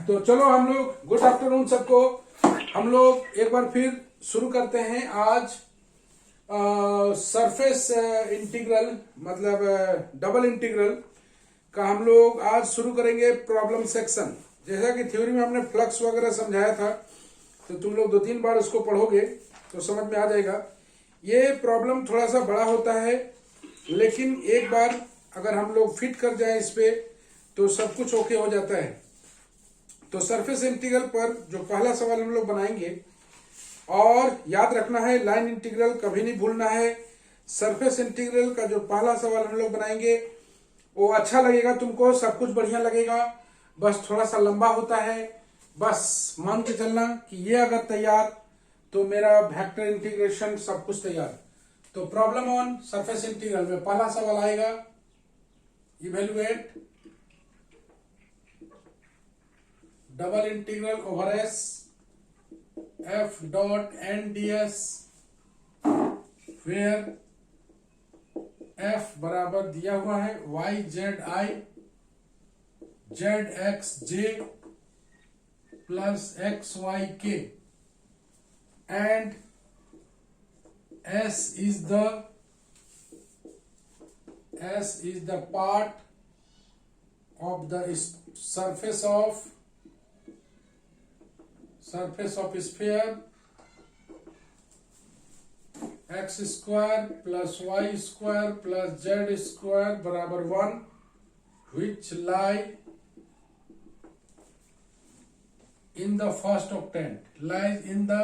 तो चलो हम लोग गुड आफ्टरनून सबको। हम लोग एक बार फिर शुरू करते हैं आज सरफेस इंटीग्रल मतलब डबल इंटीग्रल का हम लोग आज शुरू करेंगे प्रॉब्लम सेक्शन। जैसा कि थ्योरी में हमने फ्लक्स वगैरह समझाया था, तो तुम लोग 2-3 बार उसको पढ़ोगे तो समझ में आ जाएगा। ये प्रॉब्लम थोड़ा सा बड़ा होता है, लेकिन एक बार अगर हम लोग फिट कर जाए इस पे तो सब कुछ ओके हो जाता है। तो सरफेस इंटीग्रल पर जो पहला सवाल हम लोग बनाएंगे, और याद रखना है लाइन इंटीग्रल कभी नहीं भूलना है। सरफेस इंटीग्रल का जो पहला सवाल हम लोग बनाएंगे वो अच्छा लगेगा तुमको, सब कुछ बढ़िया लगेगा, बस थोड़ा सा लंबा होता है। बस मान के चलना कि ये अगर तैयार तो मेरा वेक्टर इंटीग्रेशन सब कुछ तैयार। तो प्रॉब्लम ऑन सरफेस इंटीग्रल में पहला सवाल आएगा, evaluate double integral over s f dot n d s where f बराबर दिया हुआ है y z i z x j plus x y k and S is the part of the surface of sphere x square plus y square plus z square बराबर 1 which lie in the first octant lies in the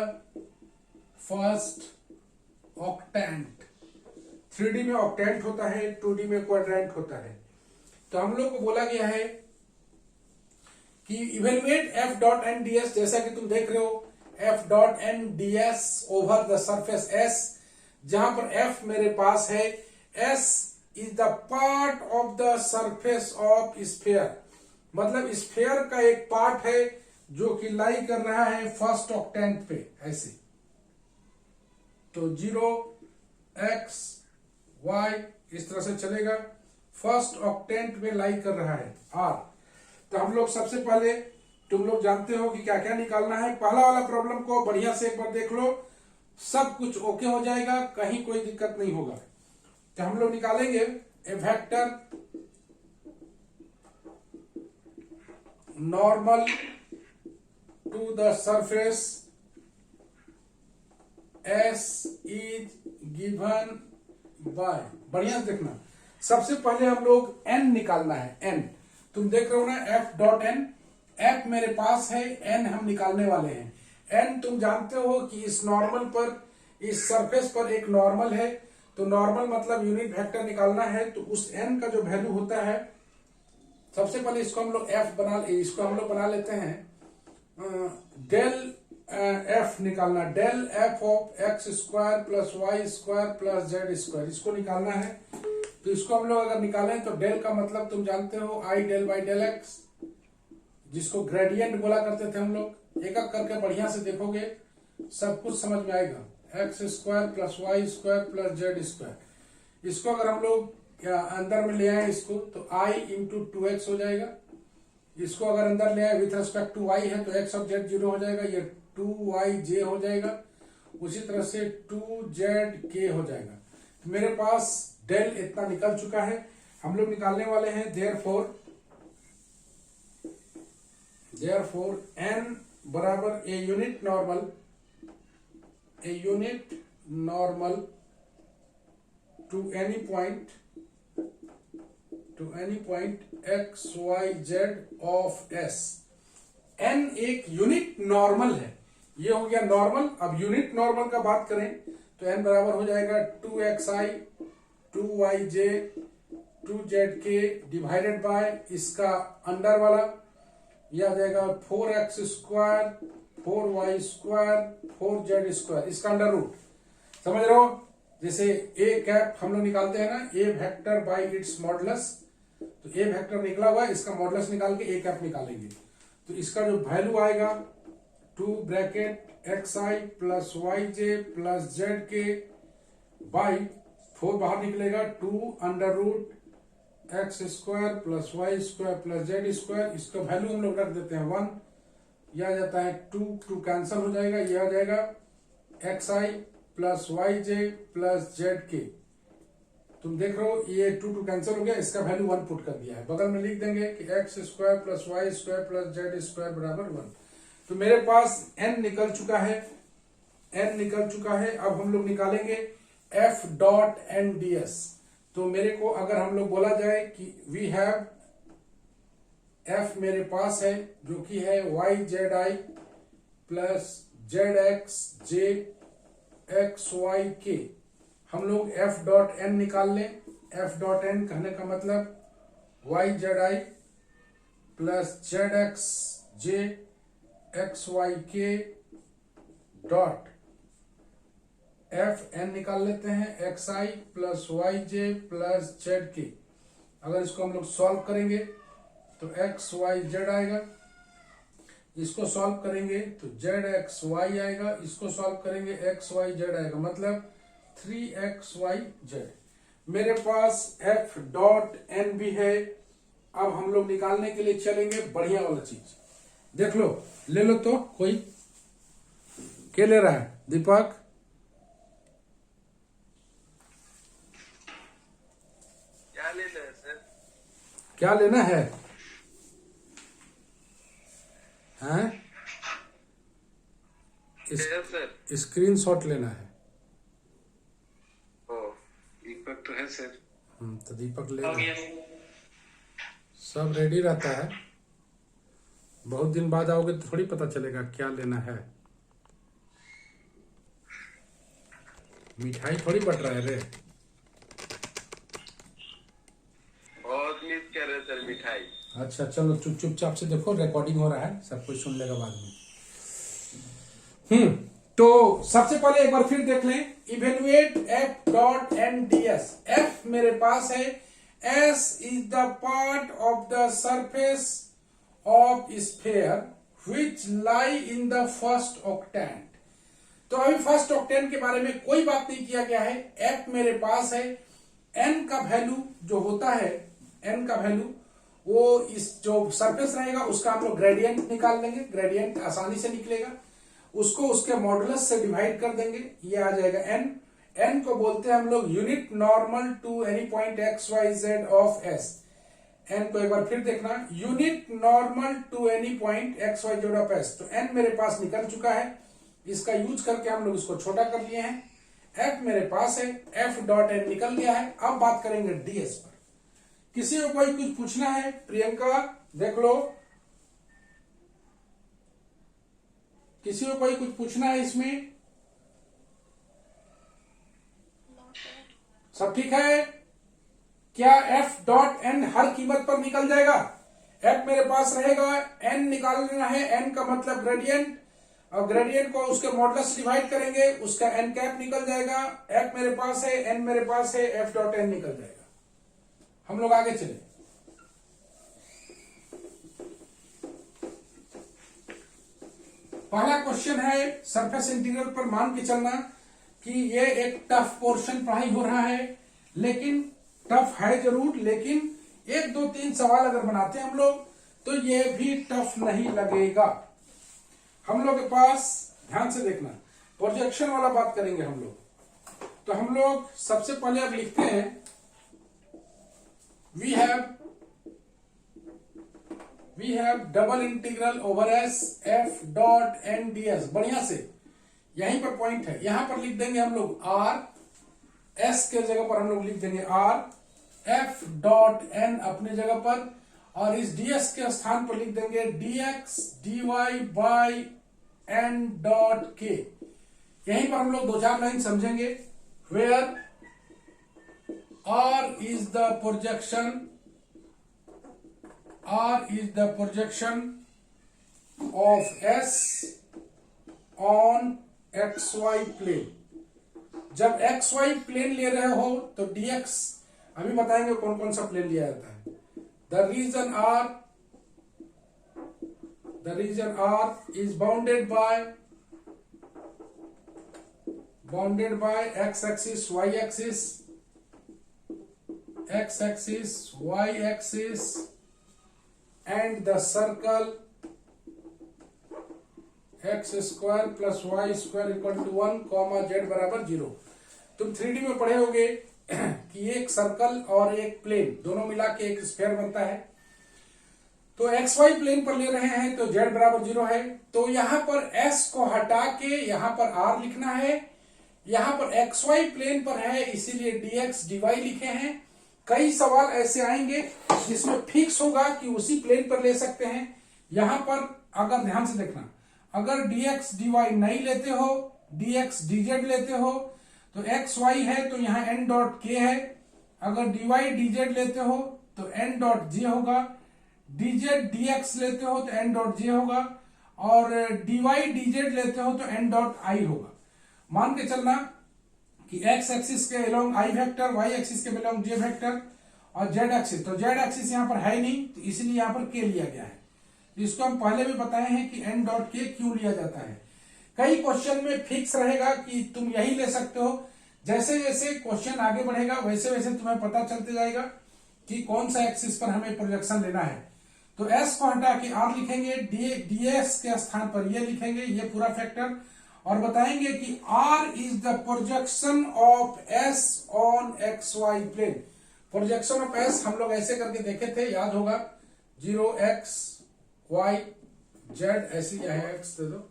first octant. 3D में octant होता है, 2D में quadrant होता है। तो हम लोग को बोला गया है कि evaluate f dot n d s, जैसा कि तुम देख रहे हो f dot n d s over the surface s, जहां पर एफ मेरे पास है, s is the part of the surface of sphere, मतलब स्फीयर का एक पार्ट है जो कि लाई कर रहा है फर्स्ट ऑक्टेंट पे ऐसे। तो 0 x y इस तरह से चलेगा, फर्स्ट ऑक्टेंट में लाई कर रहा है r। तो हम लोग सबसे पहले, तुम लोग जानते हो कि क्या क्या निकालना है। पहला वाला प्रॉब्लम को बढ़िया से एक बार देख लो, सब कुछ ओके हो जाएगा, कहीं कोई दिक्कत नहीं होगा। तो हम लोग निकालेंगे a vector normal to the surface S is given by, बढ़िया से देखना, सबसे पहले हम लोग n निकालना है। n तुम देख रहे हो ना, f डॉट n, f मेरे पास है, n हम निकालने वाले हैं। n तुम जानते हो कि इस नॉर्मल पर, इस सरफेस पर एक नॉर्मल है, तो नॉर्मल मतलब यूनिट वेक्टर निकालना है। तो उस n का जो वैल्यू होता है, सबसे पहले इसको हम लोग बना लेते हैं डेल एफ निकालना, del f of x square plus y square plus z square, इसको निकालना है। तो इसको हम लोग अगर निकालें तो डेल का मतलब तुम जानते हो आई डेल बाई डेल एक्स, जिसको ग्रेडियंट बोला करते थे हम लोग। एक एक करके बढ़िया से देखोगे सब कुछ समझ में आएगा। X square plus y square plus z square, इसको अगर हम लोग अंदर में ले आए इसको, तो आई इंटू 2x हो जाएगा। इसको अगर अंदर ले आए विथ रेस्पेक्ट टू y है तो x ऑफ जेड 0 हो जाएगा, ये 2yj हो जाएगा। उसी तरह से 2zk हो जाएगा। तो मेरे पास डेल इतना निकल चुका है। हम लोग निकालने वाले हैं देयरफॉर n बराबर a unit normal to any point x y z of s। n एक यूनिट नॉर्मल है, ये हो गया नॉर्मल। अब यूनिट नॉर्मल का बात करें तो n बराबर हो जाएगा 2xi 2yj 2zk divided by इसका अंडर वाला, यह आ जाएगा 4x square 4y square 4z square, इसका अंडर रूट। समझ रहे हो, जैसे ए कैप हम लोग निकालते हैं ना, ए वेक्टर बाय इट्स मॉडुलस, तो ए वेक्टर निकला हुआ है, इसका मॉडुलस निकाल के ए कैप निकालेंगे। तो इसका जो वैल्यू आएगा 2 bracket xi plus yj plus zk by 4 बाहर निकलेगा 2 under root x square plus y square plus z square, इसका वैल्यू हम लोग रख देते हैं 1, यह आ जाता है 2, 2 कैंसिल हो जाएगा, यह आ जाएगा xi plus yj plus zk। तुम देख रहे हो ये 2, 2 कैंसिल हो गया, इसका वैल्यू 1 पुट कर दिया है। बगल में लिख देंगे कि x square plus y square plus z square बराबर 1। तो मेरे पास n निकल चुका है, n निकल चुका है। अब हम लोग निकालेंगे f dot n d s. तो मेरे को अगर हम लोग बोला जाए कि वी हैव f मेरे पास है जो कि है y z i plus z x j x y k, हम लोग f डॉट एन निकाल लें। f डॉट एन कहने का मतलब y z i plus z x j x y k dot f n निकाल लेते हैं x i plus y j plus z k. अगर इसको हम लोग सॉल्व करेंगे तो एक्स वाई जेड आएगा, इसको सॉल्व करेंगे तो जेड एक्स वाई आएगा, इसको सॉल्व करेंगे एक्स वाई जेड आएगा, मतलब 3xyz। मेरे पास f डॉट एन भी है। अब हम लोग निकालने के लिए चलेंगे बढ़िया वाला चीज। देख लो, ले लो तो कोई क्या ले रहा है? दीपक क्या लेना है सर? क्या लेना है? हैं? सर स्क्रीन शॉट लेना है। दीपक तो है सर। तो दीपक ले रहा है। सब रेडी रहता है, बहुत दिन बाद आओगे तो थोड़ी पता चलेगा क्या लेना है। मिठाई थोड़ी बट रहा है रे। बहुत मिस कर रहे सर मिठाई। अच्छा चलो चुपचाप से देखो, रिकॉर्डिंग हो रहा है, सब कुछ सुन लेगा बाद में। तो सबसे पहले एक बार फिर देख लें, evaluate f dot n d s. f मेरे पास है, s is the part of the surface of sphere which lie in the first octant. तो अभी फर्स्ट ऑक्टेंट के बारे में कोई बात नहीं किया गया है। f मेरे पास है, n का वैल्यू जो होता है, n का वैल्यू वो इस जो सरफेस रहेगा उसका हम लोग ग्रेडियंट निकाल लेंगे, ग्रेडियंट आसानी से निकलेगा। उसको उसके मॉडुलस से डिवाइड कर देंगे, ये आ जाएगा n। n को बोलते हैं हम लोग unit normal to any point x y z of s। n को एक बार फिर देखना, unit normal to any point x y z of s। तो n मेरे पास निकल चुका है, इसका यूज करके हम लोग इसको छोटा कर लिए हैं। f मेरे पास है, f डॉट एन निकल गया है। अब बात करेंगे ds पर। किसी को कोई कुछ पूछना है? प्रियंका देख लो, किसी को कोई कुछ पूछना है इसमें? सब ठीक है क्या? f डॉट एन हर कीमत पर निकल जाएगा। f मेरे पास रहेगा, n निकालना है, n का मतलब ग्रेडियंट, और ग्रेडियंट को उसके मॉडुलस से डिवाइड करेंगे, उसका n कैप निकल जाएगा। f मेरे पास है, n मेरे पास है, f डॉट एन निकल जाएगा। हम लोग आगे चले। पहला क्वेश्चन है सरफेस इंटीग्रल पर। मान के चलना कि ये एक टफ पोर्शन पढ़ाई हो रहा है, लेकिन टफ है जरूर, लेकिन 1, 2, 3 सवाल अगर बनाते हैं हम लोग तो ये भी टफ नहीं लगेगा। हम लोग के पास ध्यान से देखना, प्रोजेक्शन वाला बात करेंगे हम लोग। तो हम लोग सबसे पहले अब लिखते हैं, we have double integral over s f dot n ds। बढ़िया से यहीं पर पॉइंट है, यहां पर लिख देंगे हम लोग r, s के जगह पर हम लोग लिख देंगे r, f डॉट n अपने जगह पर, और इस ds के स्थान पर लिख देंगे dx dy by n dot k। यहीं पर हम लोग 2-4 लाइन समझेंगे। where r is the projection of s on xy plane। जब xy प्लेन ले रहे हो तो dx, अभी बताएंगे कौन कौन सा प्लेन लिया जाता है। The region R is bounded by x-axis, y-axis, and the circle x square plus y square equal to 1 comma z बराबर 0। तुम 3D में पढ़े होगे कि एक सर्कल और एक प्लेन दोनों मिला के एक स्फीयर बनता है। तो एक्स वाई प्लेन पर ले रहे हैं तो जेड बराबर 0 है। तो यहां पर s को हटा के यहां पर r लिखना है। यहां पर एक्स वाई प्लेन पर है इसीलिए dx dy लिखे हैं। कई सवाल ऐसे आएंगे जिसमें फिक्स होगा कि उसी प्लेन पर ले सकते हैं। यहां पर अगर ध्यान से देखना, अगर dx dy नहीं लेते हो, dx dz लेते हो तो एक्स वाई है तो यहाँ n डॉट k है। अगर dy dz लेते हो तो n डॉट j होगा, dz dx लेते हो तो n डॉट j होगा और dy dz लेते हो तो n डॉट i होगा। मान के चलना कि x एक्सिस के along i vector, y axis के अलोंग j वेक्टर और z एक्सिस, तो z एक्सिस यहाँ पर है नहीं तो इसलिए यहाँ पर k लिया गया है। इसको हम पहले भी बताए हैं कि n डॉट k क्यों लिया जाता है। कई क्वेश्चन में फिक्स रहेगा कि तुम यही ले सकते हो। जैसे जैसे क्वेश्चन आगे बढ़ेगा वैसे वैसे तुम्हें पता चलते जाएगा कि कौन सा एक्सिस पर हमें प्रोजेक्शन लेना है। तो s को हटा के r लिखेंगे, ds के स्थान पर ये लिखेंगे, ये पूरा फैक्टर, और बताएंगे कि r is the projection of s on x y plane. Projection of s हम लोग ऐसे करके देखे थे, याद होगा, 0x y z ऐसे, यह x दे दो,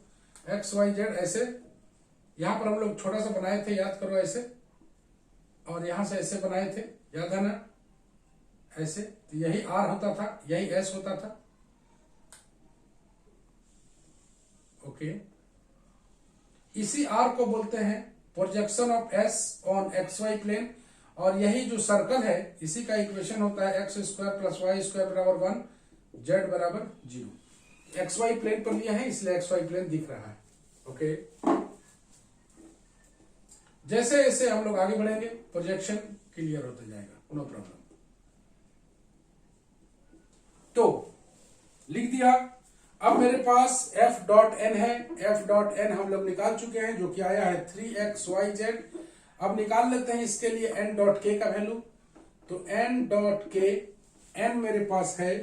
x y z ऐसे। यहां पर हम लोग छोटा सा बनाए थे, याद करो ऐसे, और यहां से ऐसे बनाए थे, याद है ना, ऐसे। तो यही r होता था, यही s होता था। ओके, इसी r को बोलते हैं projection of s on x y plane. और यही जो सर्कल है इसी का इक्वेशन होता है x square plus y square बराबर 1, जेड बराबर 0। एक्स वाई प्लेन पर लिया है इसलिए एक्स वाई प्लेन दिख रहा है। ओके, जैसे जैसे हम लोग आगे बढ़ेंगे प्रोजेक्शन क्लियर होता जाएगा, नो प्रॉब्लम। तो लिख दिया। अब मेरे पास f डॉट n है, f डॉट n हम लोग निकाल चुके हैं जो कि आया है 3xyz। अब निकाल लेते हैं इसके लिए n डॉट k का वैल्यू। तो n डॉट k, n मेरे पास है,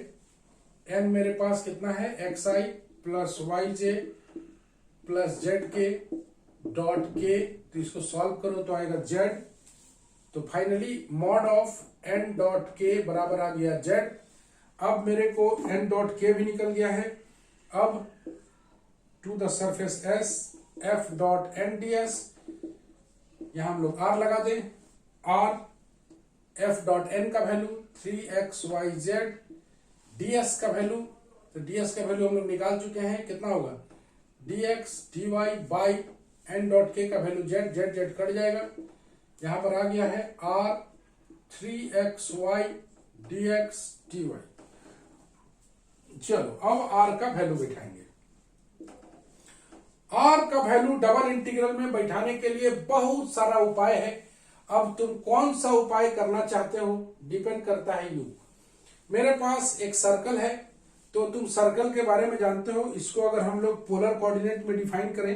n मेरे पास कितना है, xi plus yj plus zk dot k। तो इसको सॉल्व करो तो आएगा z। तो finally mod of n dot k बराबर आ गया z। अब मेरे को n डॉट k भी निकल गया है। अब to the surface s f dot n ds, यहां हम लोग r लगा दें, r f डॉट n का वैल्यू 3xyz, ds का वैल्यू, तो ds का वैल्यू हम लोग निकाल चुके हैं, कितना होगा, dx dy by n dot k का वैल्यू z, z कट जाएगा। यहां पर आ गया है r 3xy dx dy। चलो अब r का वैल्यू बैठाएंगे। r का वैल्यू डबल इंटीग्रल में बैठाने के लिए बहुत सारा उपाय है। अब तुम कौन सा उपाय करना चाहते हो डिपेंड करता है यू। मेरे पास एक सर्कल है तो तुम सर्कल के बारे में जानते हो। इसको अगर हम लोग पोलर कोऑर्डिनेट में डिफाइन करें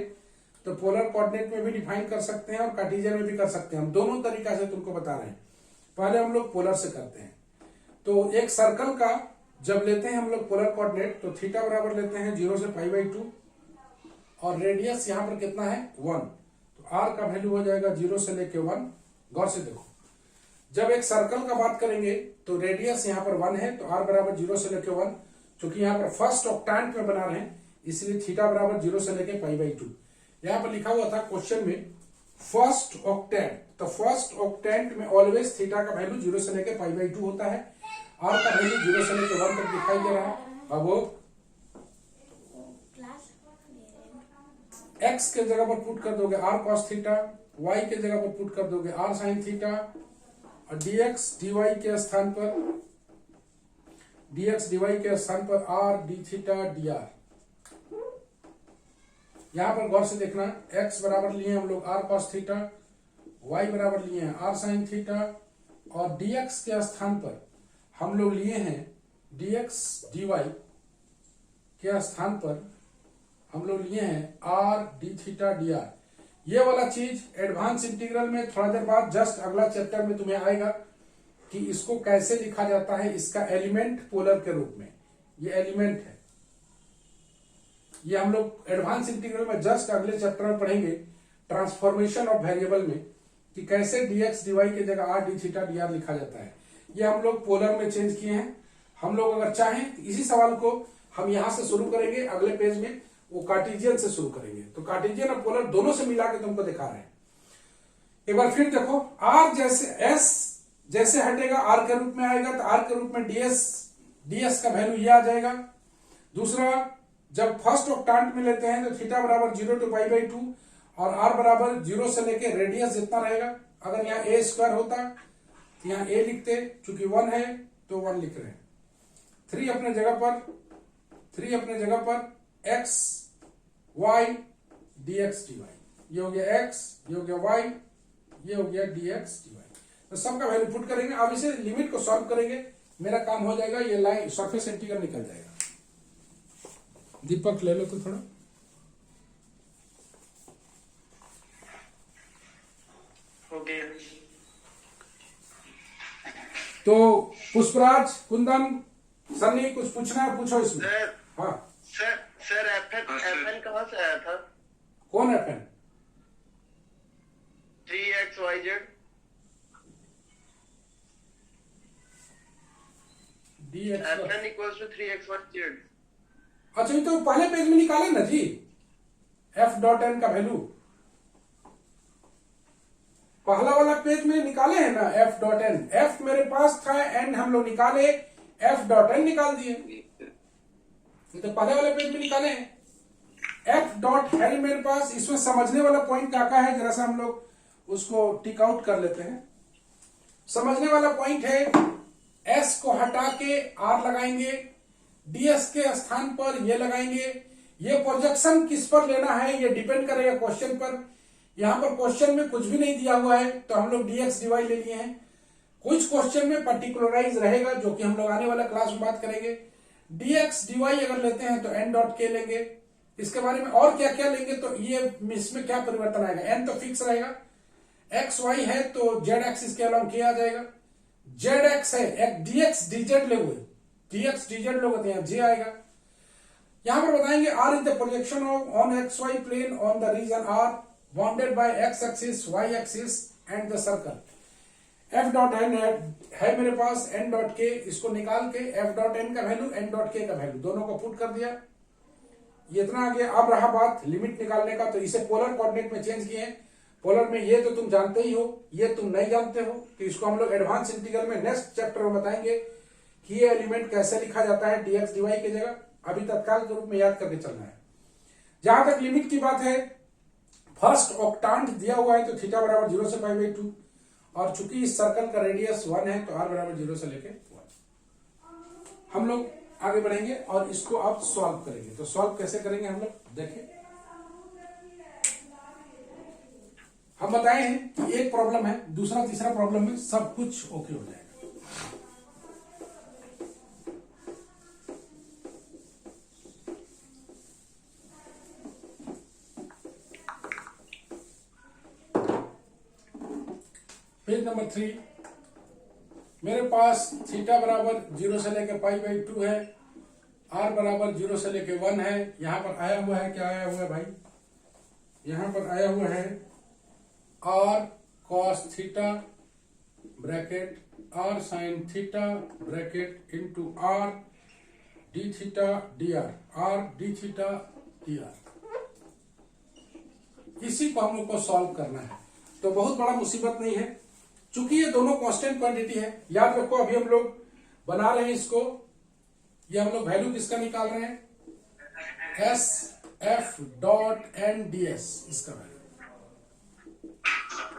तो पोलर कोऑर्डिनेट में भी डिफाइन कर सकते हैं और कार्टेशियन में भी कर सकते हैं। हम दोनों तरीका से तुमको बता रहे हैं। पहले हम लोग पोलर से करते हैं। तो एक सर्कल का जब लेते हैं हम लोग पोलर कोऑर्डिनेट तो थीटा बराबर लेते हैं 0 से π/2 और रेडियस यहां पर कितना है 1। तो r का वैल्यू हो जाएगा 0 से लेके 1। गौर से देखो, जब एक सर्कल का बात करेंगे तो रेडियस यहां पर 1 है तो r बराबर 0 से लेके 1। क्योंकि यहां पर फर्स्ट ऑक्टेंट में बना रहे हैं इसलिए थीटा बराबर 0 से लेके π/2। यहां पर लिखा हुआ था क्वेश्चन में फर्स्ट ऑक्टेंट, तो फर्स्ट ऑक्टेंट में ऑलवेज थीटा का वैल्यू 0 से लेके π/2 होता है। r का वैल्यू 0 से लेके 1 तक दिखाई दे रहा है। अब वो x के जगह पर पुट कर दोगे r cos थीटा, y के जगह पर पुट कर दोगे r sin थीटा और dx dy के स्थान पर r d थीटा dr। यहां पर गौर से देखना, x बराबर लिए हम लोग r cos थीटा, y बराबर लिए हैं r sin थीटा और dx के स्थान पर हम लोग लिए हैं dx dy के स्थान पर हम लोग लिए हैं r d थीटा dr। ये वाला चीज एडवांस इंटीग्रल में थोड़ा देर बाद जस्ट अगला चैप्टर में तुम्हें आएगा कि इसको कैसे लिखा जाता है, इसका एलिमेंट पोलर के रूप में। ये एलिमेंट है, ये हम लोग एडवांस इंटीग्रल में जस्ट अगले चैप्टर में पढ़ेंगे, ट्रांसफॉर्मेशन ऑफ वेरिएबल में, कि कैसे dx dy की जगह r d थीटा dr लिखा जाता है। ये हम लोग पोलर में चेंज किए हैं। हम लोग अगर चाहें तो इसी सवाल को हम यहां से शुरू करेंगे, अगले पेज में वो कार्टेशियन से शुरू करेंगे। तो कार्टेशियन और पोलर दोनों से मिला के तुमको दिखा रहे हैं। एक बार फिर देखो, r जैसे s जैसे हटेगा r के रूप में आएगा, तो r के रूप में ds का वैल्यू ये आ जाएगा। दूसरा, जब फर्स्ट ऑक्टांट में लेते हैं तो थीटा बराबर 0 to π/2 और r बराबर 0 से लेके रेडियस जितना रहेगा। अगर यहाँ a स्क्वायर होता तो यहाँ a लिखते, चूंकि 1 है तो 1 लिख रहे हैं। 3 अपने जगह पर x y dx dy, ये हो गया x, ये हो गया y, ये हो गया dx dy। तो सबका वैल्यू पुट करेंगे। अब इसे लिमिट को सॉल्व करेंगे, मेरा काम हो जाएगा, ये लाइन सरफेस इंटीग्रल निकल जाएगा। दीपक ले लो तो थोड़ा। ओके। तो पुष्पराज, कुंदन, सन्नी, कुछ पूछना है पूछो इसमें। सर हाँ सर FN कहाँ से आया था? कौन FN? 3xyz। dx FN equals to 3xyz। अच्छा, ये तो पहले पेज में निकाले ना जी, f.n का वैल्यू पहला वाला पेज में निकाले हैं ना f.n। f मेरे पास था, n हम लोग निकाले, f.n निकाल दिए। ये तो पहले वाले पेज में निकाले हैं। f. है मेरे पास। इसमें समझने वाला पॉइंट क्या है, जरा सा हम लोग उसको टिक आउट कर लेते हैं। समझने वाला पॉइंट है, s को हटा के r लगाएंगे, ds के स्थान पर ये लगाएंगे। ये प्रोजेक्शन किस पर लेना है ये डिपेंड करेगा क्वेश्चन पर। यहां पर क्वेश्चन में कुछ भी नहीं दिया हुआ है तो हम लोग dx dy ले लिए हैं। कुछ क्वेश्चन में पर्टिकुलराइज रहेगा, जो कि हम लोग आने वाला क्लास में बात करेंगे। dx dy अगर लेते हैं तो n.k लेंगे। इसके बारे में और क्या क्या लेंगे, तो ये इसमें क्या परिवर्तन आएगा। n तो फिक्स रहेगा, x y है तो z एक्सिस के अलॉन्ग k आ जाएगा। zx है, dx dz ले हुए, dx dz लोग होते हैं, j आएगा। यहां पर बताएंगे r is the projection on xy plane on the region r bounded by x axis, y axis and the circle. f.n है मेरे पास, n.k, इसको निकाल के f.n का वैल्यू, n.k का वैल्यू, दोनों को पुट कर दिया। ये इतना आ गया। अब रहा बात लिमिट निकालने का, तो इसे पोलर कोऑर्डिनेट में चेंज किए हैं। पोलर में ये तो तुम जानते ही हो, ये तुम नहीं जानते हो, तो इसको हम लोग एडवांस इंटीग्रल में नेक्स्ट चैप्टर में बताएंगे कि ये एलिमेंट कैसे लिखा जाता है dx dy की जगह। अभी तत्काल के रूप में याद करके चलना है। जहां तक लिमिट की बात है, फर्स्ट ऑक्टांट दिया हुआ है तो थीटा बराबर 0 से π/2, और चूंकि इस सर्कल का रेडियस 1 है तो r बराबर 0 से लेके 1। हम लोग आगे बढ़ेंगे और इसको अब सॉल्व करेंगे। तो सॉल्व कैसे करेंगे हम लोग देखें। हम बताए हैं कि एक प्रॉब्लम है, दूसरा तीसरा प्रॉब्लम में सब कुछ ओके हो जाएगा। पेज नंबर 3, मेरे पास थीटा बराबर 0 से लेकर π/2 है, r बराबर 0 से लेकर 1 है। यहां पर आया हुआ है, क्या आया हुआ है भाई, यहां पर आया हुआ है r cos theta bracket r sin theta bracket into r d theta dr, r d theta dr। इसी को हम लोग को सॉल्व करना है। तो बहुत बड़ा मुसीबत नहीं है, चूंकि ये दोनों कांस्टेंट क्वांटिटी है। याद रखो, अभी हम लोग बना रहे हैं इसको, ये हम लोग वैल्यू किसका निकाल रहे हैं, s f.n ds, इसका वैल्यू।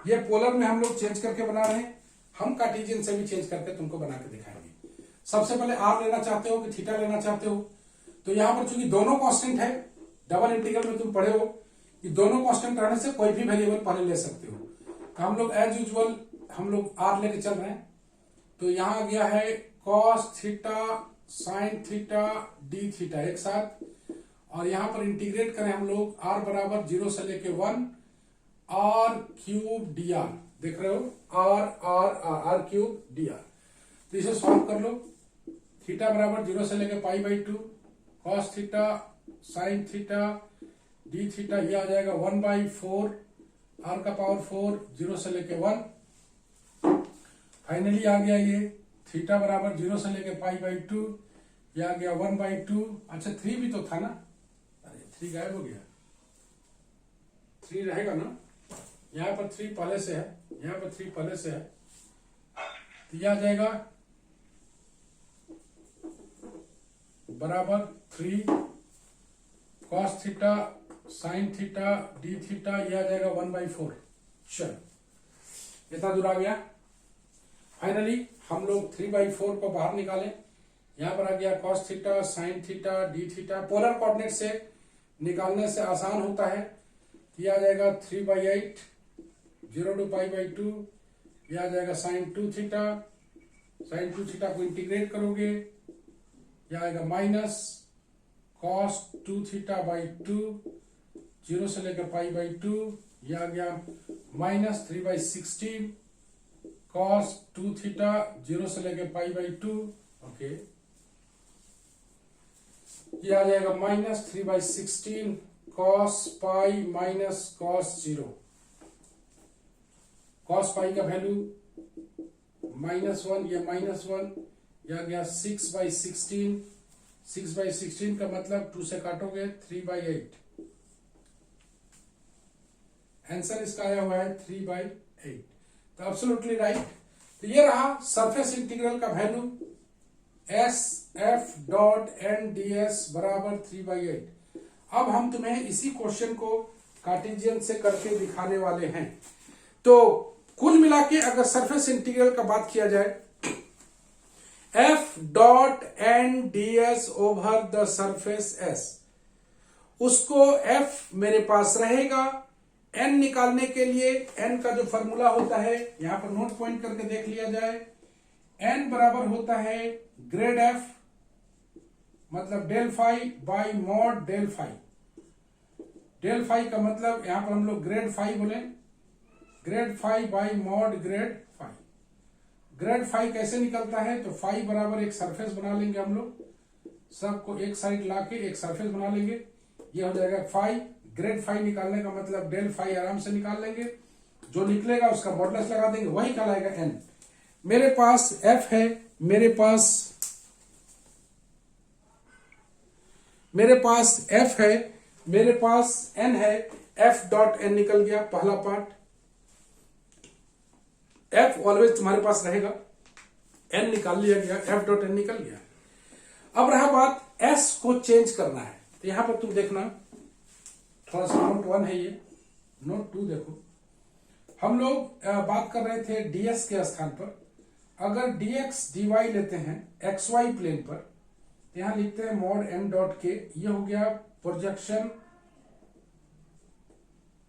ये पोलर में हम लोग चेंज करके बना रहे हैं, हम कार्टेशियन से भी चेंज करके तुमको बना के दिखाएंगे। सबसे पहले r लेना चाहते हो कि थीटा लेना चाहते हो, तो यहां पर चूंकि दोनों कांस्टेंट है, डबल इंटीग्रल में तुम पढ़े हो कि दोनों कांस्टेंट रहने से कोई भी वेरिएबल पहले ले सकते हो। तो हम लोग एज यूजुअल हम लोग r लेके चल रहे हैं। तो यहां आ गया है cos theta sin theta d theta एक साथ, और यहां पर इंटीग्रेट करें हम लोग r बराबर 0 से लेके 1 r क्यूब dr, देख रहे हो r क्यूब dr। तो इसे सॉल्व कर लो। थीटा बराबर 0 से लेके π/2 cos theta sine theta D theta, ये आ जाएगा 1/4 आर का पावर 4 0 से लेके 1। फाइनली आ गया ये थीटा बराबर 0 से लेके π/2, ये आ गया 1/2। अच्छा 3 भी तो था ना, अरे 3 गायब हो गया, 3 रहेगा ना, यहाँ पर 3 पहले से है, यहाँ पर 3 पहले से है, तो यह आ जाएगा बराबर 3 cos theta sine theta D theta, यह आ जाएगा 1/4। चल इतना दूर आ गया। फाइनली हम लोग 3/4 को बाहर निकालें, यहां पर आ गया cos theta sine theta D theta, polar coordinate से निकालने से आसान होता है। यह आ जाएगा 3/8 0 to π/2, यह आ जाएगा साइन 2 थीटा, साइन 2 थीटा को इंटीग्रेट करोगे, यह आएगा माइनस cos 2 थीटा बाई 2 0 से लेकर π/2, यह आ गया माइनस 3/16 cos 2 थीटा 0 से लेकर π/2, ओके, यह आ जाएगा minus 3/16 cos pi minus cos 0, cos पाई का वैल्यू -1, यह -1, यह आ गया 6/16, 6/16 का मतलब 2 से काटोगे 3/8, आंसर इसका आया हुआ है 3/8, तो एब्सोल्युटली राइट। तो ये रहा सरफेस इंटीग्रल का value s f dot n d s बराबर 3/8। अब हम तुम्हें इसी क्वेश्चन को कार्टेशियन से करके दिखाने वाले हैं। तो कुल मिला के अगर सरफेस इंटीग्रल का बात किया जाए, f dot n d s over the surface s, उसको एफ मेरे पास रहेगा। एन निकालने के लिए एन का जो फॉर्मूला होता है, यहां पर नोट पॉइंट करके देख लिया जाए, एन बराबर होता है ग्रेड एफ मतलब del phi by mod del phi. Del phi का मतलब यहां पर हम लोग ग्रेड फाई बोले, grad phi by mod grad phi. Grad phi कैसे निकलता है, तो फाई बराबर एक सरफेस बना लेंगे हम लोग, सबको एक साइड लाके एक सरफेस बना लेंगे, ये हो जाएगा फाई। ग्रेड फाई निकालने का मतलब डेल फाई आराम से निकाल लेंगे, जो निकलेगा उसका मॉडुलस लगा देंगे, वही कहलाएगा एन। मेरे पास एफ है, मेरे पास एफ है, मेरे पास एन है, एफ डॉट एन निकल गया पहला पार्ट, एफ ऑलवेज तुम्हारे पास रहेगा, एन निकाल लिया गया, एफ डॉट एन निकल गया। अब रहा बात एस को चेंज करना है, तो यहां पर तुम देखना, थोड़ा सा नोट 1 है ये, नोट 2 देखो। हम लोग बात कर रहे थे डीएस के स्थान पर, अगर dx dy लेते हैं xy प्लेन पर, तो यहां लिखते हैं मॉड m डॉट के, ये हो गया projection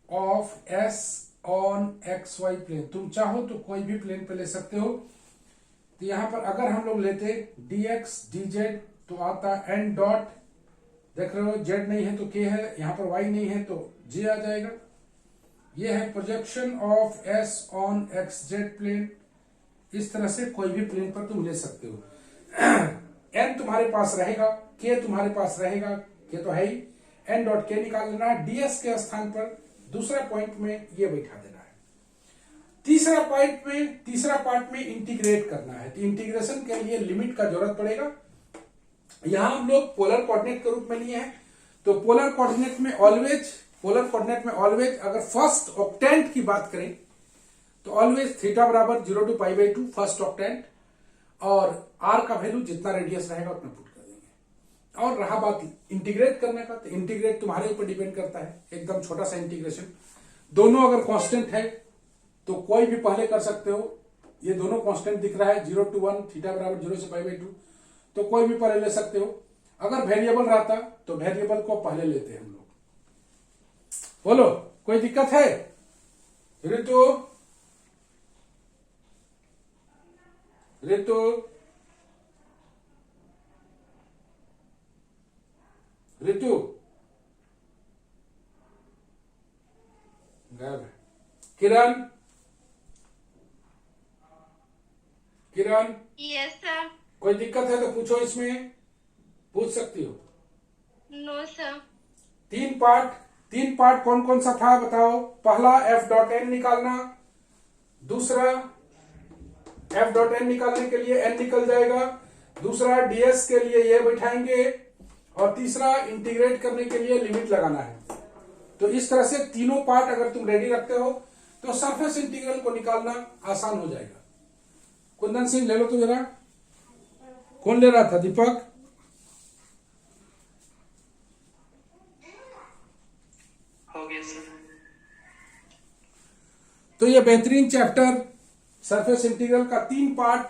of s on xy plane. तुम चाहो तो कोई भी प्लेन पे ले सकते हो। तो यहां पर अगर हम लोग लेते dx dz, तो आता n डॉट, देख रहे हो z नहीं है तो k है, यहां पर y नहीं है तो j आ जाएगा। ये है projection of s on xz plane. इस तरह से कोई भी प्लेन पर तुम ले सकते हो। n तुम्हारे पास रहेगा, k तुम्हारे पास रहेगा, k तो है ही, n डॉट k निकाल लेना है, ds के स्थान पर दूसरा पॉइंट में ये बैठा देना है। तीसरा पार्ट में इंटीग्रेट करना है, तो इंटीग्रेशन के लिए लिमिट का जरूरत पड़ेगा। यहां हम लोग पोलर कोऑर्डिनेट के रूप में लिए हैं, तो पोलर कोऑर्डिनेट में ऑलवेज अगर फर्स्ट ऑक्टेंट की बात करें तो ऑलवेज थीटा बराबर 0 to π/2 फर्स्ट ऑक्टेंट, और आर का वैल्यू जितना रेडियस रहेगा उतना पुट कर देंगे। और रहा बात इंटीग्रेट करने का, तो इंटीग्रेट तुम्हारे ऊपर डिपेंड करता है, एकदम छोटा सा इंटीग्रेशन। दोनों अगर कांस्टेंट है तो कोई भी पहले कर सकते हो, ये दोनों कांस्टेंट दिख रहा है 0 to 1, थीटा बराबर 0 से π/2, तो कोई भी पहले ले सकते हो। अगर वेरिएबल रहता तो वेरिएबल को पहले लेते हैं हम लोग। बोलो कोई दिक्कत है ऋतु? ऋतु ऋतु गायब है। किरण, यस सर। कोई दिक्कत है तो पूछो, इसमें पूछ सकती हो। No sir. तीन पार्ट कौन कौन सा था बताओ। पहला एफ डॉट एन निकालना, दूसरा एफ डॉट एन निकालने के लिए एन निकल जाएगा, दूसरा डीएस के लिए ये बैठाएंगे, और तीसरा इंटीग्रेट करने के लिए लिमिट लगाना है। तो इस तरह से तीनों पार्ट अगर तुम रेडी रखते हो तो सरफेस इंटीग्रल को निकालना आसान हो जाएगा। कुंदन सिंह ले लो तो जरा। कौन ले रहा था? दीपक। हो गया सर। तो ये बेहतरीन चैप्टर सरफेस इंटीग्रल का 3 पार्ट,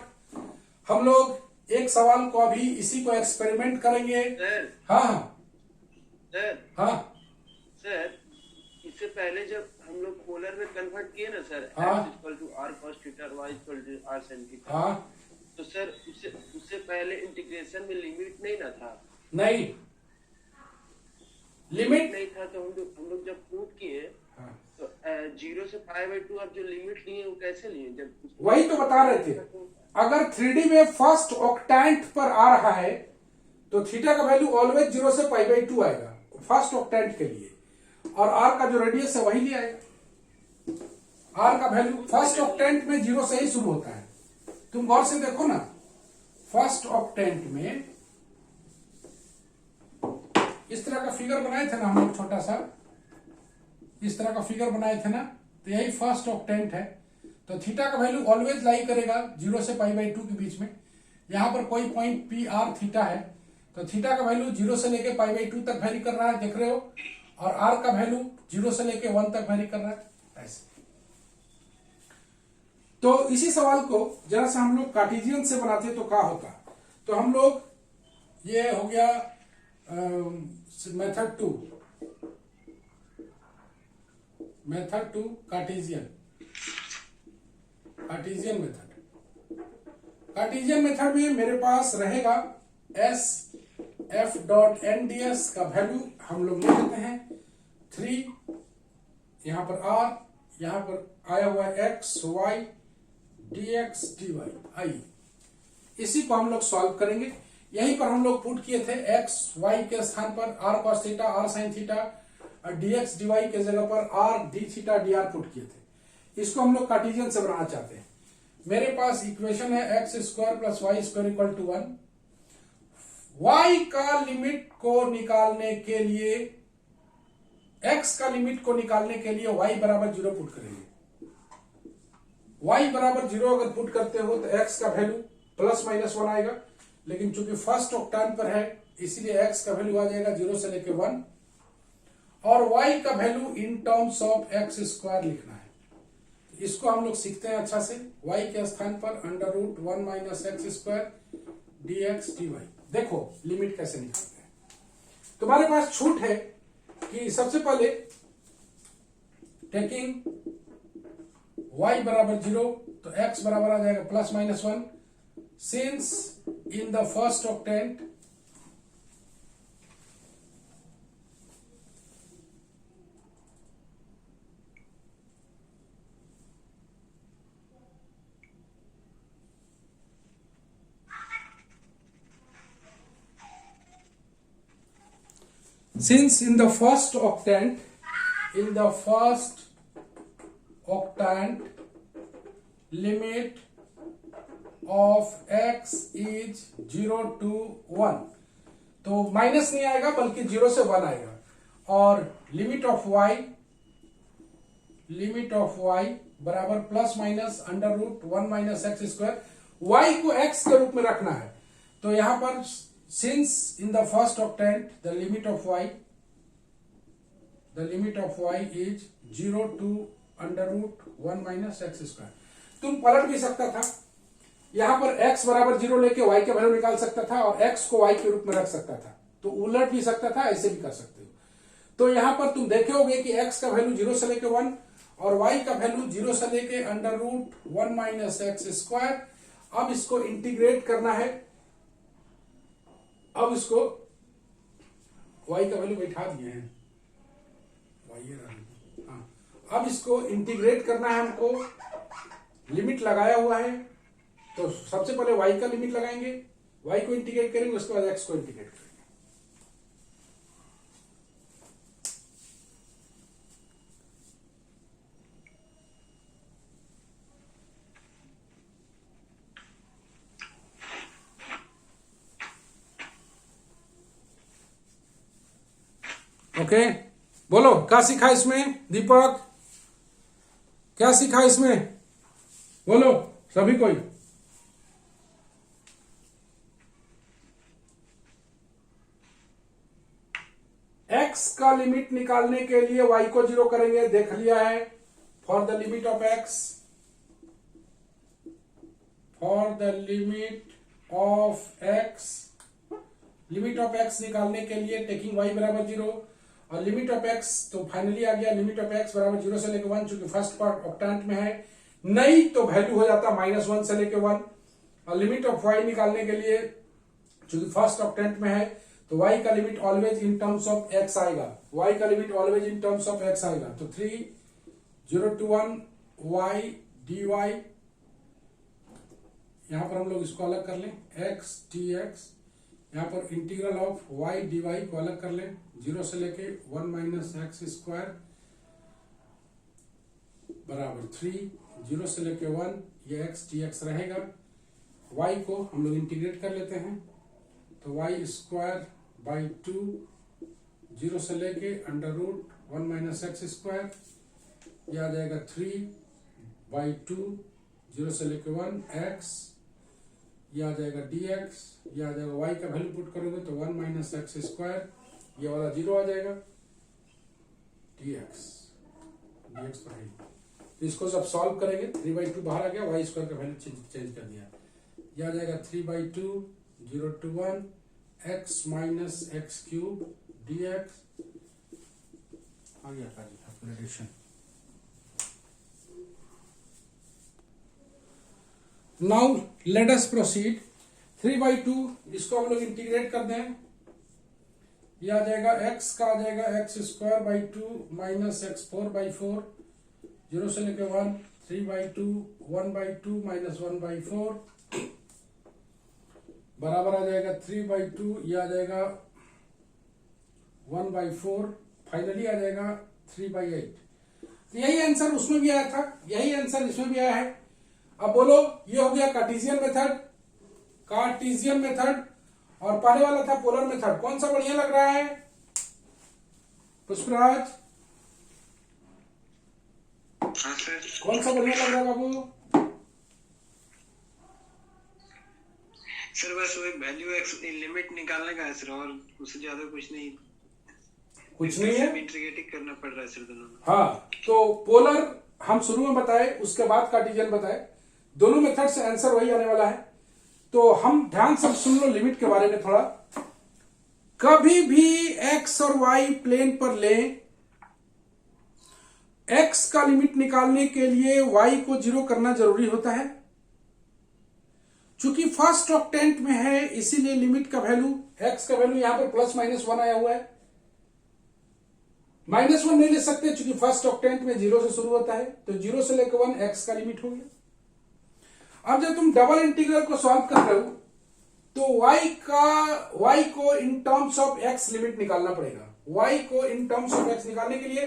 हम लोग एक सवाल को अभी इसी को एक्सपेरिमेंट करेंगे। सर हाँ हाँ सर हाँ सर, इससे पहले जब हम लोग पोलर में कन्वर्ट किए ना सर, हाँ। x equal to r cos theta और y equal to r sin theta, हाँ। तो सर उससे पहले इंटीग्रेशन में लिमिट नहीं ना था? नहीं, लिमिट नहीं था, तो हम लोग जब प्रूव किए हाँ। तो 0 से π/2 आप जो लिमिट लिए वो कैसे लिए? जब वही तो बता रहे थे। अगर 3D में फर्स्ट ऑक्टेंट पर आ रहा है तो थीटा का वैल्यू ऑलवेज 0 से π/2 आएगा फर्स्ट ऑक्टेंट के लिए, और आर का जो रेडियस है वही ले आएगा। आर का वैल्यू फर्स्ट ऑक्टेंट में 0 से ही शुरू होता है। तुम गौर से देखो ना, फर्स्ट ऑक्टेंट में इस तरह का फिगर बनाए थे ना हम लोग, छोटा सा इस तरह का फिगर बनाए थे ना, तो यही फर्स्ट ऑक्टेंट है। तो थीटा का वैल्यू ऑलवेज लाई करेगा 0 से π/2 के बीच में। यहां पर कोई पॉइंट पी आर थीटा है, तो थीटा का वैल्यू 0 से लेके π/2 तक वेरी कर रहा है, देख रहे हो, और आर का वैल्यू 0 से लेके 1 तक वेरी कर रहा है ऐसे। तो इसी सवाल को जरा सा हम लोग कार्टेशियन से बनाते तो क्या होता। तो हम लोग, ये हो गया method 2 Cartesian method. Cartesian method में मेरे पास रहेगा s f dot n d s का वैल्यू हम लोग ले लेते हैं 3, यहां पर आर, यहां पर आया हुआ x y d x d y i. इसी को हम लोग सॉल्व करेंगे। यहीं पर हम लोग पुट किए थे एक्स वाई के स्थान पर r cos theta, r sine theta, और डी एक्स डी वाई के जगह पर r d theta d r put किए थे। इसको हम लोग कार्टेशियन से बनाना चाहते हैं। मेरे पास इक्वेशन है x square plus y square equal to 1। y का लिमिट को निकालने के लिए, x का लिमिट को निकालने के लिए y बराबर 0 पुट करेंगे। y बराबर 0 अगर पुट करते हो तो x का वैल्यू प्लस माइनस 1 आएगा, लेकिन चूंकि फर्स्ट ऑक्टेंट पर है इसलिए x का वैल्यू आ जाएगा 0 से लेके 1, और y का value in terms of x square लिखना है। इसको हम लोग सीखते हैं अच्छा से। y के स्थान पर √1 minus x square d x d y. देखो लिमिट कैसे निकालते हैं। तुम्हारे पास छूट है कि सबसे पहले टेकिंग y बराबर 0 तो x बराबर आ जाएगा plus minus 1। Since in the first octant since in the first octant limit of x is 0 to 1, तो माइनस नहीं आएगा बल्कि 0 से 1 आएगा, और लिमिट ऑफ y बराबर plus minus √1 minus x square. y को x के रूप में रखना है, तो यहां पर since in the first octant the limit of y is 0 to √1 minus x square। तुम पलट भी सकता था, यहां पर x बराबर 0 लेके y के वैल्यू निकाल सकता था और x को y के रूप में रख सकता था, तो उलट भी सकता था, ऐसे भी कर सकते हो। तो यहां पर तुम देखोगे कि x का वैल्यू 0 से लेके 1 और y का वैल्यू 0 से लेके √1 माइनस एक्स स्क्वायर। अब इसको इंटीग्रेट करना है। अब इसको y का वैल्यू बैठा दिए हैं, हाँ। अब इसको इंटीग्रेट करना है हमको, लिमिट लगाया हुआ है, तो सबसे पहले y का लिमिट लगाएंगे, y को इंटीग्रेट करेंगे, उसके बाद x को इंटीग्रेट करेंगे। ओके, बोलो क्या सीखा इसमें दीपक, क्या सीखा इसमें, बोलो सभी कोई। x का लिमिट निकालने के लिए y को 0 करेंगे, देख लिया है। For the limit of x, for the limit of x निकालने के लिए टेकिंग y बराबर 0 और लिमिट ऑफ x तो फाइनली आ गया लिमिट ऑफ x बराबर 0 से लेकर 1, चूंकि फर्स्ट पार्ट ऑक्टेंट में है, नहीं तो वैल्यू हो जाता -1 से लेकर 1। और लिमिट ऑफ y निकालने के लिए चूंकि फर्स्ट ऑक्टेंट में है तो y का limit always in terms of x आएगा, y का limit always in terms of x आएगा। तो 3 0 to 1 y dy, यहां पर हम लोग इसको अलग कर लें x dx, यहां पर इंटीग्रल ऑफ y dy को अलग कर लें 0 से लेके 1 माइनस एक्स स्क्वायर बराबर 3, 0 से लेके 1, ये x dx रहेगा। y को हम लोग इंटीग्रेट कर लेते हैं तो y स्क्वायर बाई 2, 0 से लेके under root 1 minus x square, यह आ जाएगा 3 बाई 2, 0 से लेके 1 x, यह आ जाएगा dx, यह आ जाएगा y का वैल्यू पुट करोगे तो 1 माइनस एक्स स्क्वायर, ये वाला 0 आ जाएगा, dx पर है। तो इसको जब सॉल्व करेंगे 3/2 बाहर आ गया, y स्क्वायर का वैल्यू चेंज कर दिया, यह आ जाएगा 3/2 0 to 1 x minus x cube dx आ गया calculation. Now let us proceed. 3/2 इसको हम लोग इंटीग्रेट कर दें, यह आ जाएगा x का आ जाएगा x square by 2 minus x 4/4, 0 से लेके 1, 3/2 1/2 माइनस 1/4 बराबर आ जाएगा 3/2, यह आ जाएगा 1/4, फाइनली आ जाएगा 3/8। तो यही आंसर उसमें भी आया था, यही आंसर इसमें भी आया है। अब बोलो, ये हो गया कार्टेशियन मेथड, कार्टेशियन मेथड, और पहले वाला था पोलर मेथड, कौन सा बढ़िया लग रहा है पुष्पराज? हाँ सर। कौन सा बढ़िया लग रहा है बाबू? सर बस वही वैल्यू एक्स लिमिट निकालने का है सर, और उससे ज्यादा कुछ नहीं, कुछ नहीं है, इंटीग्रेट करना पड़ रहा है सर दोनों में। हाँ, तो पोलर हम शुरू में बताए, उसके बाद कार्टेशियन बताए, दोनों मेथड से आंसर वही आने वाला है। तो हम ध्यान से सुन लो लिमिट के बारे में थोड़ा। कभी भी x और y प्लेन पर लें, x का लिमिट निकालने के लिए y को 0 करना जरूरी होता है। चूंकि फर्स्ट ऑक्टेंट में है इसीलिए लिमिट का वैल्यू, x का वैल्यू यहां पर +-1 आया हुआ है, -1 नहीं ले सकते चूंकि फर्स्ट ऑक्टेंट में 0 से शुरू होता है, तो 0 से लेकर 1 x का लिमिट हो गया। अब जब तुम डबल इंटीग्रल को सॉल्व कर रहे हो तो y को in terms of x limit निकालना पड़ेगा। y को इन टर्म्स ऑफ x निकालने के लिए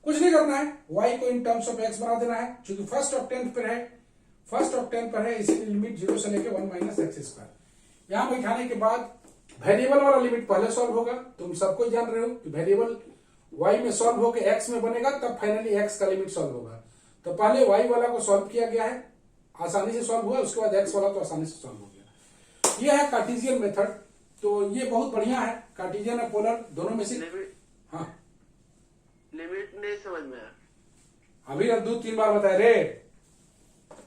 कुछ नहीं करना है, y को इन टर्म्स ऑफ x बना देना है, क्योंकि फर्स्ट ऑक्टेंट पर है इसीलिए लिमिट 0 से लेकर 1 माइनस एक्स स्क्वायर। यहां बैठाने के बाद वेरिएबल वाला लिमिट पहले सॉल्व होगा, तुम सबको जान रहे हो कि वेरिएबल y में सॉल्व होकर x में बनेगा, तब फाइनली x का लिमिट सॉल्व होगा। तो पहले y वाला को सॉल्व किया गया है, आसानी से सॉल्व हुआ, उसके बाद x वाला तो आसानी से सॉल्व हो गया। ये है कार्टेशियन मेथड, तो ये बहुत बढ़िया है, कार्टेशियन और पोलर दोनों में से। हाँ, लिमिट नहीं समझ में आया, अभी 2-3 बार बताए रे।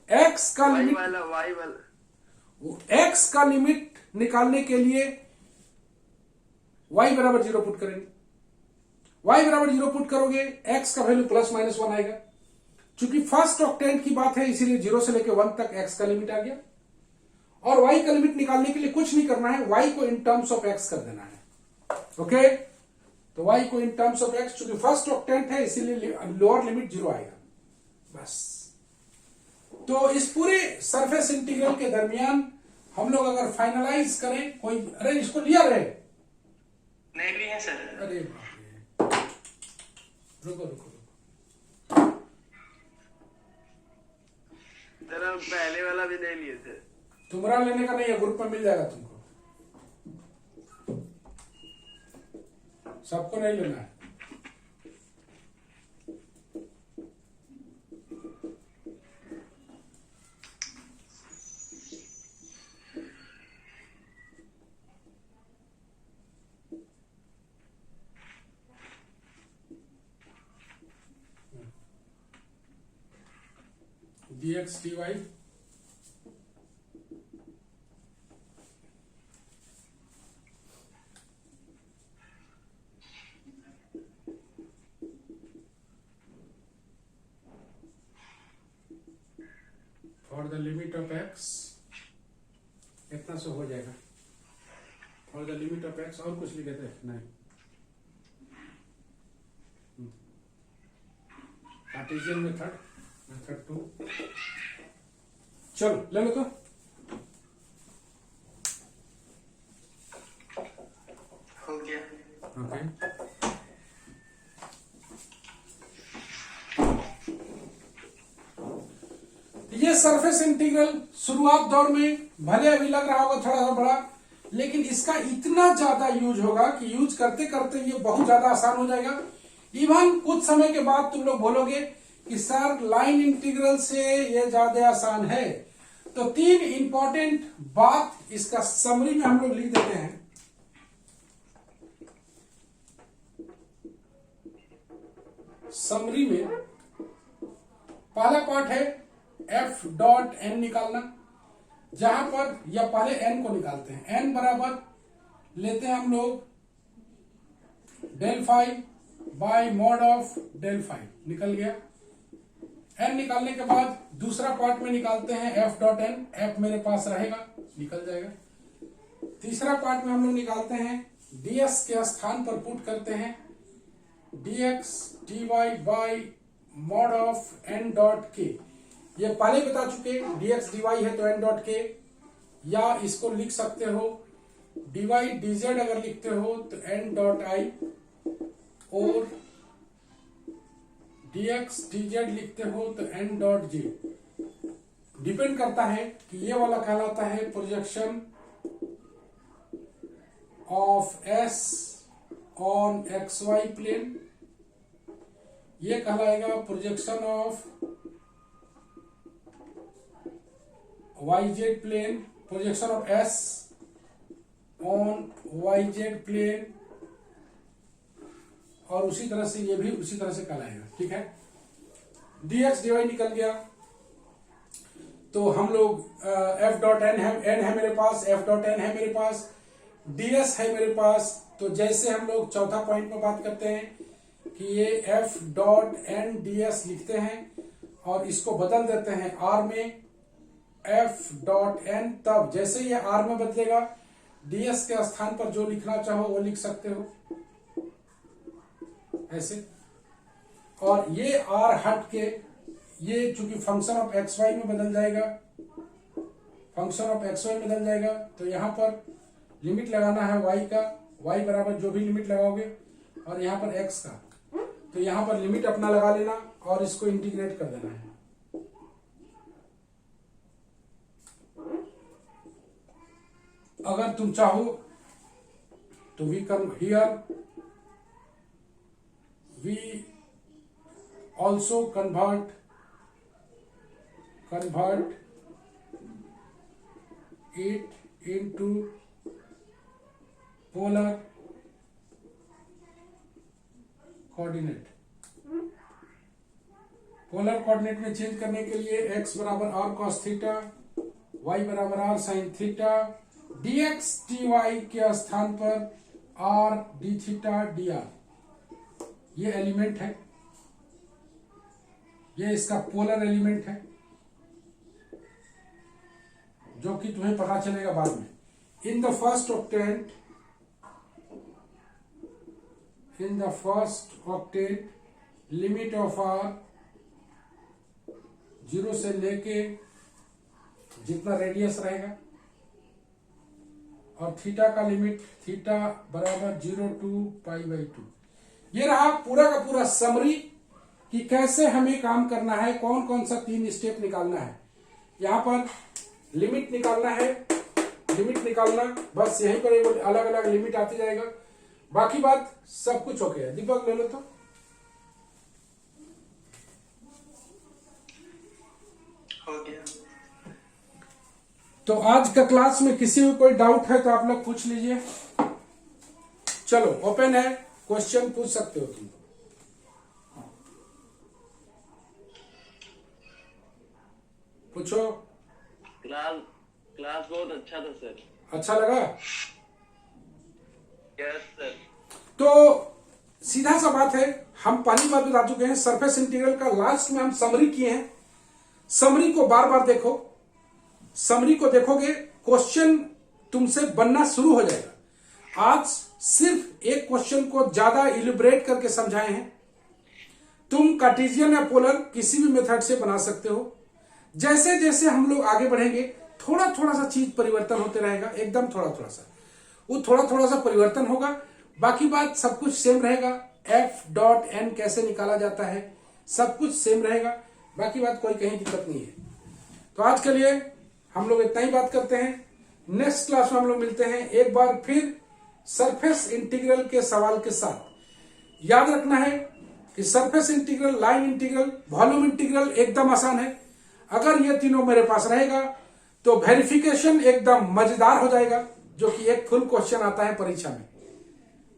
x का लिमिट, x का लिमिट निकालने के लिए y बराबर 0 पुट करेंगे, y बराबर 0 पुट करोगे x का वैल्यू +-1 आएगा। चूंकि फर्स्ट ऑक्टेंट की बात है इसीलिए 0 से लेकर 1 तक x का लिमिट आ गया, और y का लिमिट निकालने के लिए कुछ नहीं करना है, y को इन टर्म्स ऑफ x कर देना है। ओके, तो y को इन टर्म्स ऑफ x, चूंकि फर्स्ट ऑक्टेंट है इसीलिए लोअर लिमिट 0 आएगा बस। तो इस पूरे सरफेस इंटीग्रल के दरमियान हम लोग अगर फाइनलाइज करें, कोई अरे इसको लिया रहे नहीं भी है सर। अरे बाप रे, रुको सर हम पहले वाला भी नहीं लिए थे। तुम्हारा लेने का नहीं है, ग्रुप में मिल जाएगा तुमको, सबको नहीं लेना है। dx dy for the limit of x इतना से हो जाएगा। For the limit of x और कुछ लिखे थे नहीं, कार्टेशियन मेथड 2। चलो ले लो तो। हो गया। ओके ये सरफेस इंटीग्रल शुरुआत दौर में भले अभी लग रहा होगा थोड़ा सा बड़ा, लेकिन इसका इतना ज्यादा यूज होगा कि यूज करते करते ये बहुत ज्यादा आसान हो जाएगा। इवन कुछ समय के बाद तुम लोग बोलोगे कि सर लाइन इंटीग्रल से ये ज्यादा आसान है। तो 3 इंपॉर्टेंट बात इसका समरी में हम लोग लिख देते हैं। समरी में पहला पार्ट है एफ डॉट एन निकालना, जहां पर या पहले एन को निकालते हैं। एन बराबर लेते हैं हम लोग del phi by mod of del phi, निकल गया। एन निकालने के बाद दूसरा पार्ट में निकालते हैं एफ डॉट एन, एफ मेरे पास रहेगा, निकल जाएगा। तीसरा पार्ट में हम लोग निकालते हैं डीएस के स्थान पर पुट करते हैं dx dy by mod of n dot k. ये पहले बता चुके, dx dy है तो n डॉट के, या इसको लिख सकते हो dy dz अगर लिखते हो तो n डॉट i, और dx dz लिखते हो तो n डॉट j। डिपेंड करता है कि ये वाला कहलाता है projection of s on xy plane, ये कहलाएगा projection of yz plane, projection of s on yz plane, और उसी तरह से ये भी उसी तरह से कहलाएगा। ठीक है, dx dy निकल गया तो हम लोग f डॉट n है मेरे पास, f डॉट n है मेरे पास, ds है मेरे पास। तो जैसे हम लोग चौथा पॉइंट में बात करते हैं कि ये f डॉट n ds लिखते हैं और इसको बदल देते हैं r में f डॉट n, तब जैसे ये r में बदलेगा ds के स्थान पर जो लिखना चाहो वो लिख सकते हो ऐसे। और ये r हट के ये चूंकि फंक्शन ऑफ xy में बदल जाएगा, फंक्शन ऑफ xy में बदल जाएगा, तो यहां पर लिमिट लगाना है y का, y बराबर जो भी लिमिट लगाओगे, और यहां पर x का, तो यहां पर लिमिट अपना लगा लेना और इसको इंटीग्रेट कर देना है। अगर तुम चाहो तो we can here we also convert it into polar coordinate. Polar coordinate में चेंज करने के लिए x बराबर r cos थीटा, y बराबर r sin theta, dx dy के स्थान पर r d थीटा dr, ये एलिमेंट है, ये इसका पोलर एलिमेंट है जो कि तुम्हें पता चलेगा बाद में। इन the first octet limit of r 0 से लेके जितना रेडियस रहेगा, और थीटा का लिमिट थीटा बराबर 0 to π/2। ये रहा पूरा का पूरा समरी कि कैसे हमें काम करना है, कौन कौन सा 3 स्टेप निकालना है। यहां पर लिमिट निकालना है, लिमिट निकालना, बस यहीं पर अलग अलग लिमिट आती जाएगा, बाकी बात सब कुछ ओके है। दीपक ले लो तो। हो गया। तो आज का क्लास में किसी को कोई डाउट है तो आप लोग पूछ लीजिए। चलो ओपन है, क्वेश्चन पूछ सकते हो तुम। पूछो। क्लास क्लास बहुत अच्छा था सर। अच्छा लगा? Yes sir. तो सीधा सा बात है, हम पहली बात बता चुके हैं, सरफेस इंटीग्रल का लास्ट में हम समरी किए हैं। समरी को बार बार देखो, समरी को देखोगे क्वेश्चन तुमसे बनना शुरू हो जाएगा। आज सिर्फ एक क्वेश्चन को ज्यादा इलिब्रेट करके समझाए हैं। तुम कार्टेशियन या पोलर किसी भी मेथड से बना सकते हो। जैसे जैसे हम लोग आगे बढ़ेंगे थोड़ा थोड़ा सा चीज परिवर्तन होते रहेगा, एकदम थोड़ा थोड़ा सा, वो थोड़ा थोड़ा सा परिवर्तन होगा, बाकी बात सब कुछ सेम रहेगा। F.N कैसे निकाला जाता है सब कुछ सेम रहेगा, बाकी बात कोई कहीं दिक्कत नहीं है। तो आज के लिए हम लोग इतना ही बात करते हैं। नेक्स्ट क्लास में हम लोग मिलते हैं एक बार फिर सरफेस इंटीग्रल के सवाल के साथ। याद रखना है कि surface integral, line integral, volume integral एकदम आसान है। अगर ये तीनों मेरे पास रहेगा तो वेरिफिकेशन एकदम मजेदार हो जाएगा, जो कि एक फुल क्वेश्चन आता है परीक्षा में।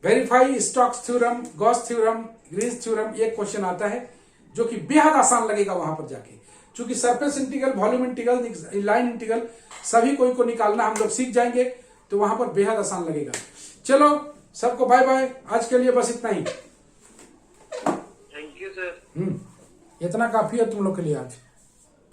Verify Stokes theorem, Gauss theorem, Green's theorem, ये क्वेश्चन आता है जो कि बेहद आसान लगेगा वहां पर जाके। क्योंकि surface integral, volume integral, line integral सभी कोई को निकालना हम लोग सीख जाएंगे, तो वहां पर बेहद आसान लगेगा। चलो सबको बाय बाय, आज के लिए बस इतना ही। Thank you sir. इतना काफी है तुम लोग के लिए आज।